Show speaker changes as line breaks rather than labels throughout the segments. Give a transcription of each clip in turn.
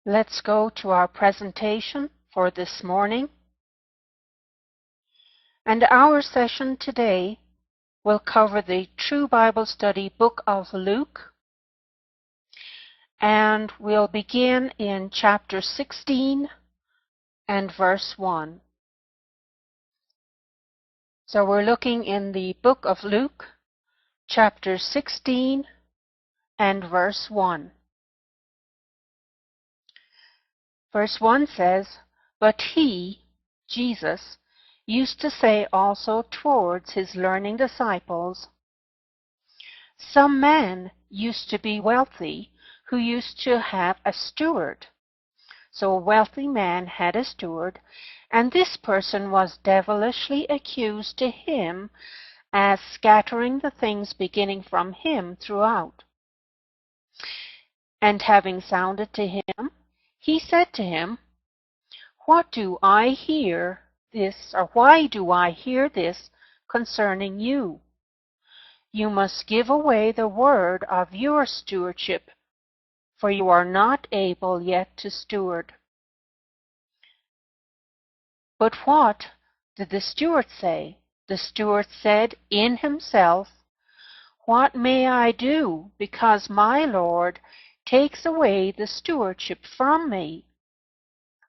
Let's go to our presentation for this morning. And our session today will cover the True Bible Study book of Luke. And we'll begin in chapter 16 and verse 1. So we're looking in the book of Luke, chapter 16 and verse 1. Verse 1 says, "But he," Jesus, "used to say also towards his learning disciples, Some man used to be wealthy, who used to have a steward. So a wealthy man had a steward, and this person was devilishly accused to him as scattering the things beginning from him throughout. And having sounded to him, he said to him, What do I hear this, or why do I hear this concerning you? You must give away the word of your stewardship, for you are not able yet to steward." But what did the steward say? The steward said in himself, "What may I do, because my Lord takes away the stewardship from me?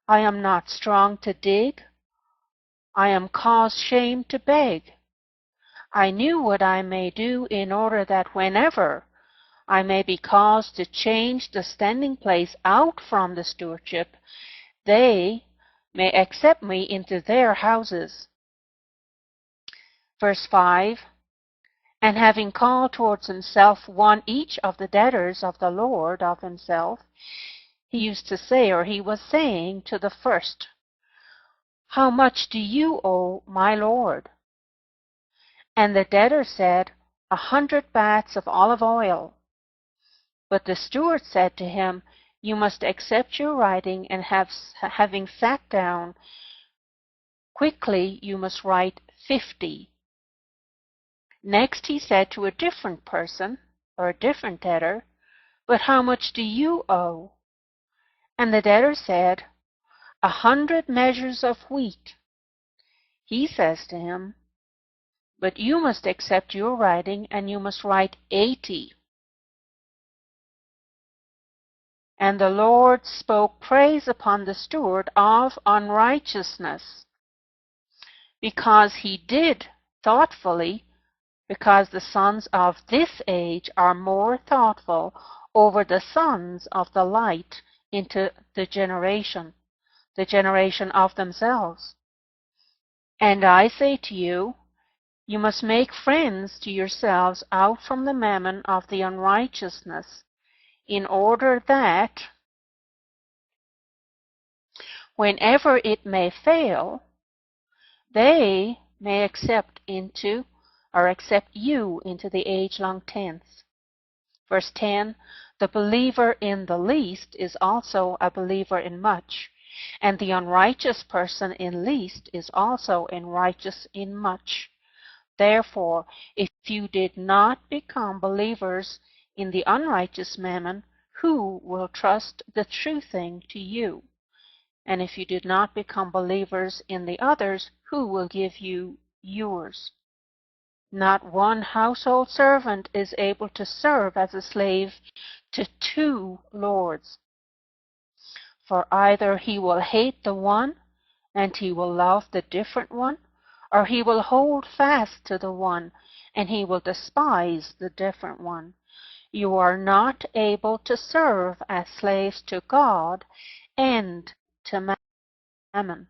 I am not strong to dig. I am caused shame to beg. I knew what I may do in order that whenever I may be caused to change the standing place out from the stewardship, they may accept me into their houses." Verse 5, "And having called towards himself one each of the debtors of the Lord of himself, he used to say," or he was saying to the first, "How much do you owe my Lord?" And the debtor said, 100 baths of olive oil. But the steward said to him, "You must accept your writing, and having sat down, quickly you must write 50. Next he said to a different person, or a different debtor, "But how much do you owe?" And the debtor said, 100 measures of wheat. He says to him, "But you must accept your writing, and you must write 80. And the Lord spoke praise upon the steward of unrighteousness, because he did thoughtfully, because the sons of this age are more thoughtful over the sons of the light into the generation of themselves. And I say to you, you must make friends to yourselves out from the mammon of the unrighteousness, in order that, whenever it may fail, they may accept you into the age-long tents." Verse 10, "The believer in the least is also a believer in much, and the unrighteous person in least is also unrighteous in much. Therefore, if you did not become believers in the unrighteous mammon, who will trust the true thing to you? And if you did not become believers in the others, who will give you yours? Not one household servant is able to serve as a slave to 2 lords. For either he will hate the one, and he will love the different one, or he will hold fast to the one, and he will despise the different one. You are not able to serve as slaves to God and to mammon."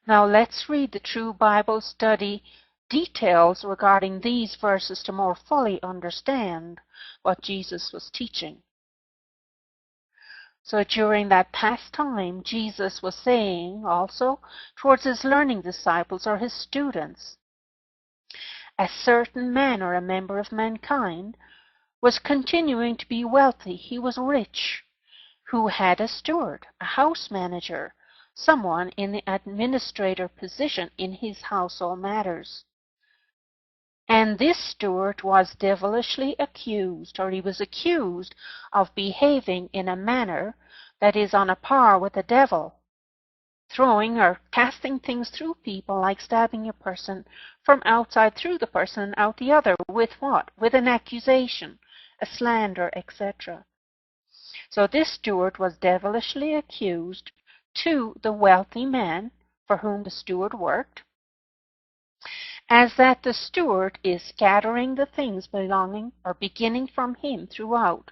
Now let's read the True Bible Study details regarding these verses to more fully understand what Jesus was teaching. So during that past time, Jesus was saying also towards his learning disciples or his students, a certain man or a member of mankind was continuing to be wealthy. He was rich, who had a steward, a house manager, someone in the administrator position in his household matters. And this steward was devilishly accused, or he was accused of behaving in a manner that is on a par with the devil, throwing or casting things through people, like stabbing a person from outside through the person and out the other. With what? With an accusation, a slander, etc. So this steward was devilishly accused to the wealthy man for whom the steward worked, as that the steward is scattering the things belonging or beginning from him throughout,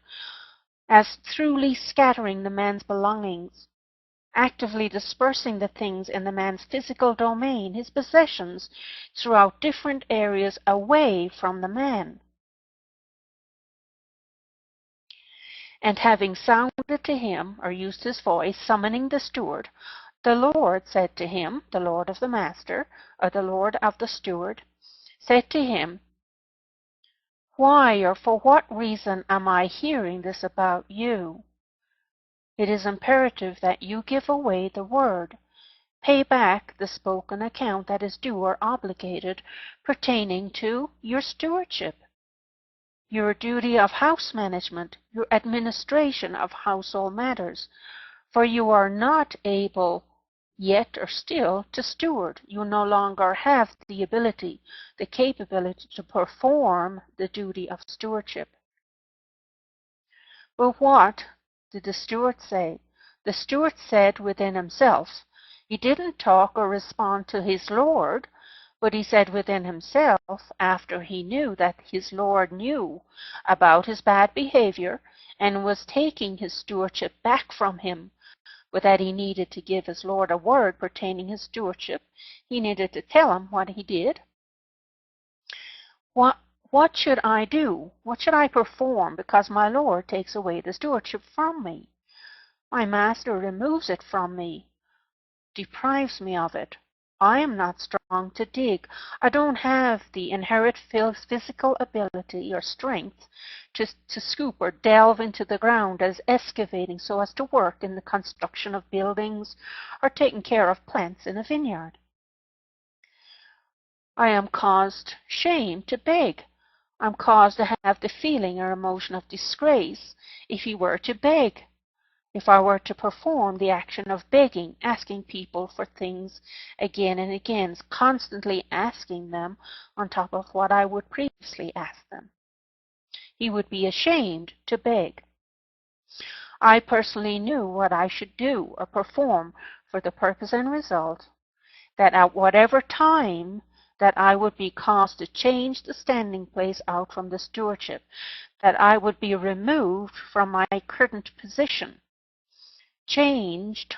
as truly scattering the man's belongings, actively dispersing the things in the man's physical domain, his possessions, throughout different areas away from the man. And having sounded to him, or used his voice, summoning the steward, the Lord said to him, the Lord of the master, or the Lord of the steward, said to him, "Why or for what reason am I hearing this about you? It is imperative that you give away the word, pay back the spoken account that is due or obligated pertaining to your stewardship, your duty of house management, your administration of household matters, for you are not able yet or still to steward. You no longer have the ability, the capability to perform the duty of stewardship." But what did the steward say? The steward said within himself. He didn't talk or respond to his Lord, but he said within himself, after he knew that his Lord knew about his bad behavior and was taking his stewardship back from him, but that he needed to give his Lord a word pertaining his stewardship. He needed to tell him what he did. What should I do? What should I perform, because my Lord takes away the stewardship from me? My master removes it from me, deprives me of it. I am not strong to dig. I don't have the inherent physical ability or strength to scoop or delve into the ground as excavating so as to work in the construction of buildings or taking care of plants in a vineyard. I am caused shame to beg. I'm caused to have the feeling or emotion of disgrace if he were to beg. If I were to perform the action of begging, asking people for things again and again, constantly asking them on top of what I would previously ask them. He would be ashamed to beg. I personally knew what I should do or perform for the purpose and result that at whatever time that I would be caused to change the standing place out from the stewardship, that I would be removed from my current position, changed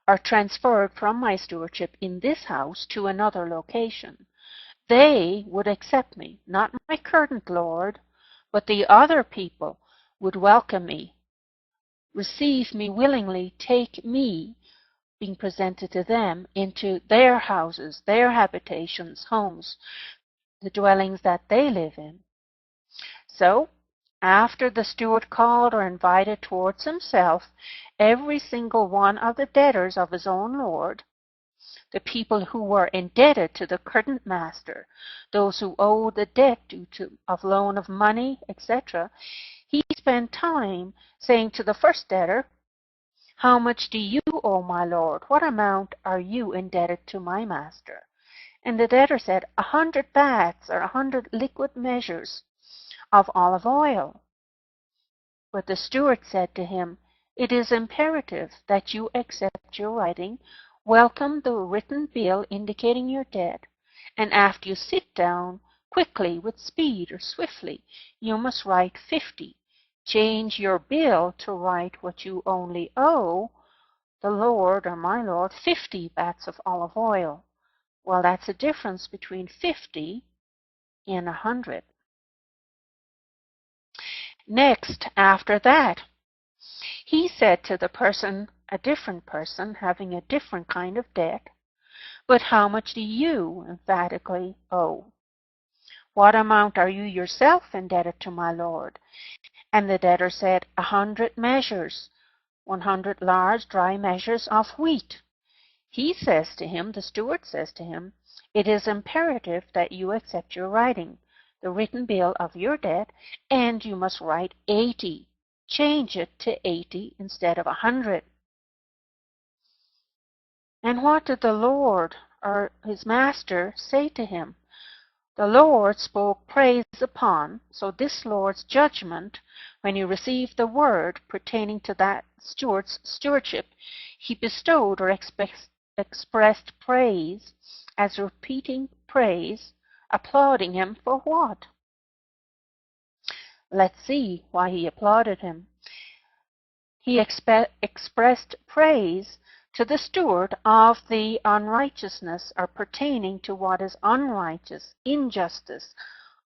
or transferred from my stewardship in this house to another location. They would accept me, not my current Lord, but the other people would welcome me, receive me willingly, take me, being presented to them, into their houses, their habitations, homes, the dwellings that they live in. So, after the steward called or invited towards himself every single one of the debtors of his own Lord, the people who were indebted to the current master, those who owed the debt due to of loan of money, etc., he spent time saying to the first debtor, "How much do you owe my Lord? What amount are you indebted to my master?" And the debtor said, 100 baths, or 100 liquid measures of olive oil. But the steward said to him, "It is imperative that you accept your writing, welcome the written bill indicating your debt, and after you sit down, quickly, with speed or swiftly, you must write 50. Change your bill to write what you only owe the Lord, or my Lord, 50 baths of olive oil." Well, that's a difference between 50 and 100. Next, after that, he said to the person, a different person, having a different kind of debt, "But how much do you emphatically owe? What amount are you yourself indebted to my Lord?" And the debtor said, 100 measures, 100 large dry measures of wheat. He says to him, the steward says to him, It is imperative that you accept your writing, the written bill of your debt, and you must write 80. Change it to 80 instead of 100. And what did the Lord, or his master, say to him? The Lord spoke praise upon, so this Lord's judgment, when he received the word pertaining to that steward's stewardship, he bestowed or expressed praise as repeating praise, applauding him for what? Let's see why he applauded him. He expressed praise to the steward of the unrighteousness, or pertaining to what is unrighteous, injustice,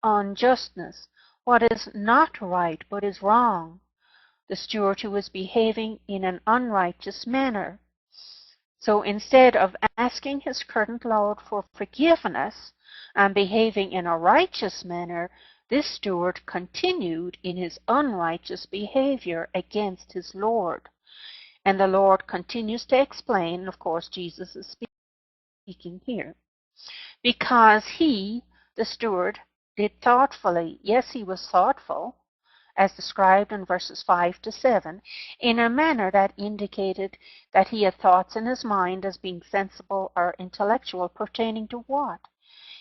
unjustness, what is not right but is wrong, the steward who is behaving in an unrighteous manner. So instead of asking his current lord for forgiveness and behaving in a righteous manner, this steward continued in his unrighteous behavior against his lord. And the Lord continues to explain, of course Jesus is speaking here, because he, the steward, did thoughtfully, yes, he was thoughtful, as described in verses 5 to 7, in a manner that indicated that he had thoughts in his mind as being sensible or intellectual, pertaining to what?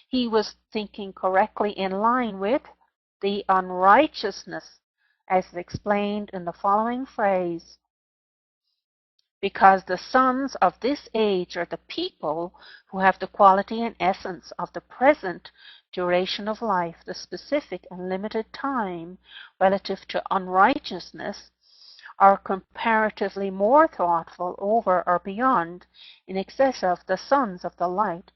He was thinking correctly in line with the unrighteousness, as explained in the following phrase, because the sons of this age are the people who have the quality and essence of the present duration of life, the specific and limited time relative to unrighteousness, are comparatively more thoughtful over or beyond, in excess of, the sons of the light,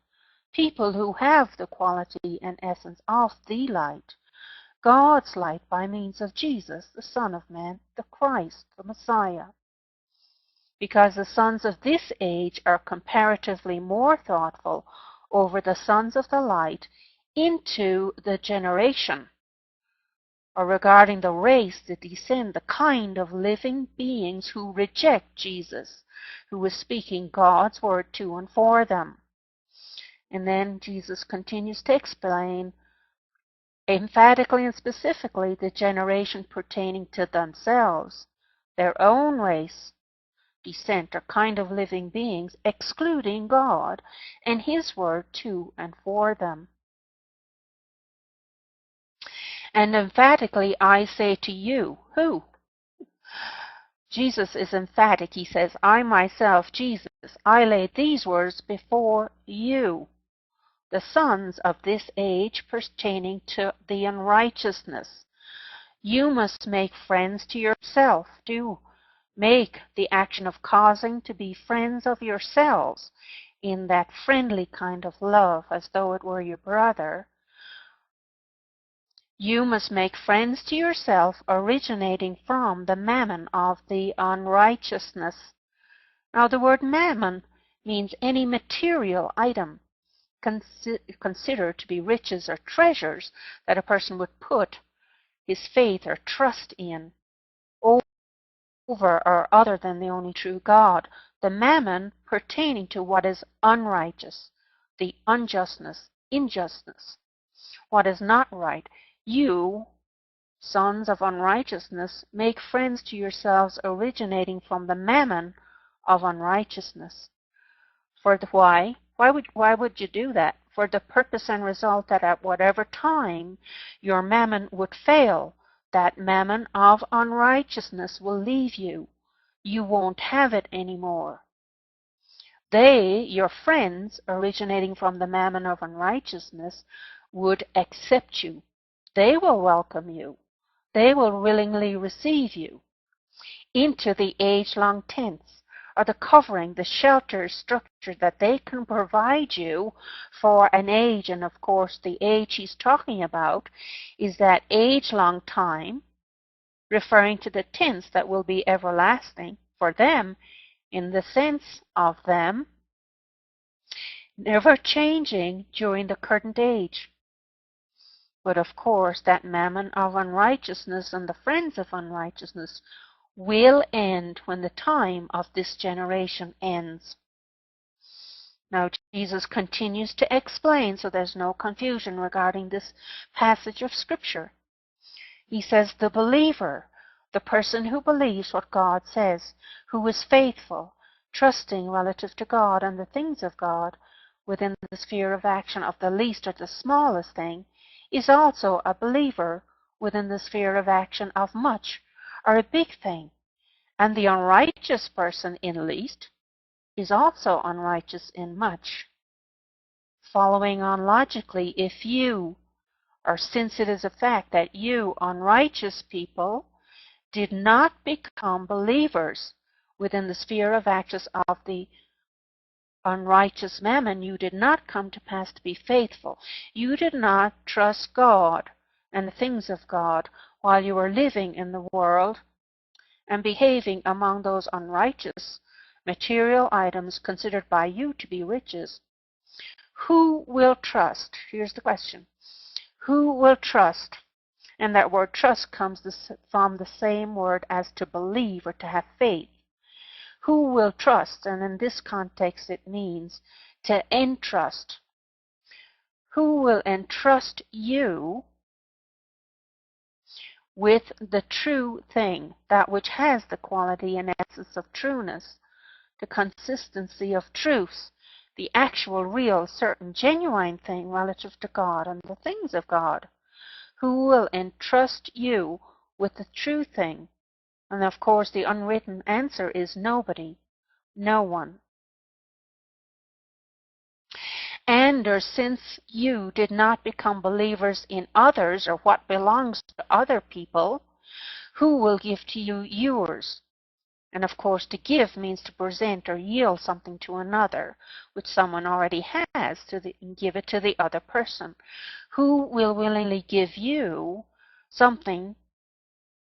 people who have the quality and essence of the light, God's light by means of Jesus, the Son of Man, the Christ, the Messiah. Because the sons of this age are comparatively more thoughtful over the sons of the light into the generation, or regarding the race, the descent, the kind of living beings who reject Jesus, who is speaking God's word to and for them. And then Jesus continues to explain emphatically and specifically the generation pertaining to themselves, their own race, descent, or kind of living beings, excluding God and his word to and for them. And emphatically I say to you, who? Jesus is emphatic. He says, I myself, Jesus, I lay these words before you, the sons of this age, pertaining to the unrighteousness. You must make friends to yourself. Do make the action of causing to be friends of yourselves in that friendly kind of love, as though it were your brother. You must make friends to yourself originating from the mammon of the unrighteousness. Now the word mammon means any material item considered to be riches or treasures that a person would put his faith or trust in, over or other than the only true God. The mammon pertaining to what is unrighteous, the unjustness, injustice, what is not right. You, sons of unrighteousness, make friends to yourselves originating from the mammon of unrighteousness. For the why? Why would you do that? For the purpose and result that at whatever time your mammon would fail, that mammon of unrighteousness will leave you. You won't have it anymore. They, your friends, originating from the mammon of unrighteousness, would accept you. They will welcome you. They will willingly receive you into the age-long tents, or the covering, the shelter structure that they can provide you for an age. And of course, the age he's talking about is that age-long time, referring to the tents that will be everlasting for them, in the sense of them never changing during the current age. But of course, that mammon of unrighteousness and the friends of unrighteousness will end when the time of this generation ends. Now Jesus continues to explain, so there's no confusion regarding this passage of Scripture. He says the believer, the person who believes what God says, who is faithful, trusting relative to God and the things of God within the sphere of action of the least or the smallest thing, is also a believer within the sphere of action of much or a big thing. And the unrighteous person in least is also unrighteous in much. Following on logically, if you, or since it is a fact that you, unrighteous people, did not become believers within the sphere of actions of the unrighteous mammon, you did not come to pass to be faithful. You did not trust God and the things of God while you were living in the world and behaving among those unrighteous material items considered by you to be riches. Who will trust? Here's the question. Who will trust? And that word trust comes from the same word as to believe or to have faith. Who will trust? And in this context it means to entrust. Who will entrust you with the true thing, that which has the quality and essence of trueness, the consistency of truths, the actual, real, certain, genuine thing relative to God and the things of God? Who will entrust you with the true thing? And of course the unwritten answer is nobody, no one. And or since you did not become believers in others or what belongs to other people, who will give to you yours? And of course to give means to present or yield something to another, which someone already has, and give it to the other person. Who will willingly give you something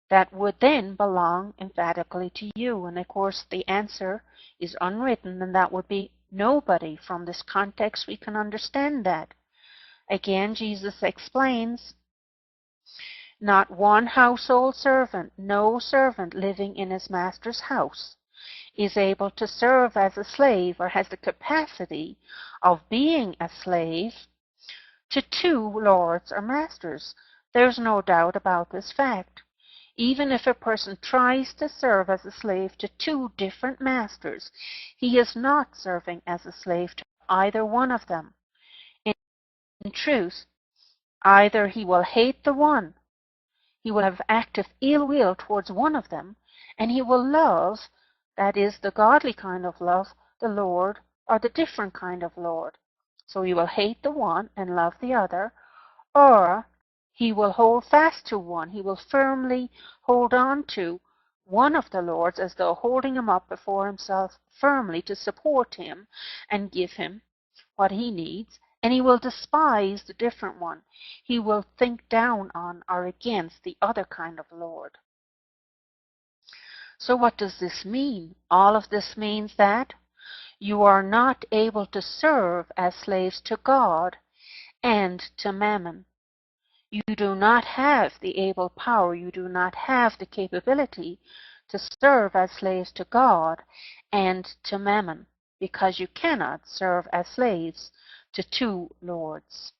that would then belong emphatically to you? And of course the answer is unwritten, and that would be nobody. From this context we can understand that. Again, Jesus explains, not one household servant, no servant living in his master's house, is able to serve as a slave or has the capacity of being a slave to two lords or masters. There's no doubt about this fact. Even if a person tries to serve as a slave to two different masters, he is not serving as a slave to either one of them. In truth, either he will hate the one, he will have active ill will towards one of them, and he will love, that is, the godly kind of love, the Lord, or the different kind of Lord. So he will hate the one and love the other, or he will hold fast to one. He will firmly hold on to one of the Lords as though holding him up before himself firmly to support him and give him what he needs, and he will despise the different one. He will think down on or against the other kind of Lord. So what does this mean? All of this means that you are not able to serve as slaves to God and to mammon. You do not have the able power, you do not have the capability to serve as slaves to God and to mammon, because you cannot serve as slaves to two lords.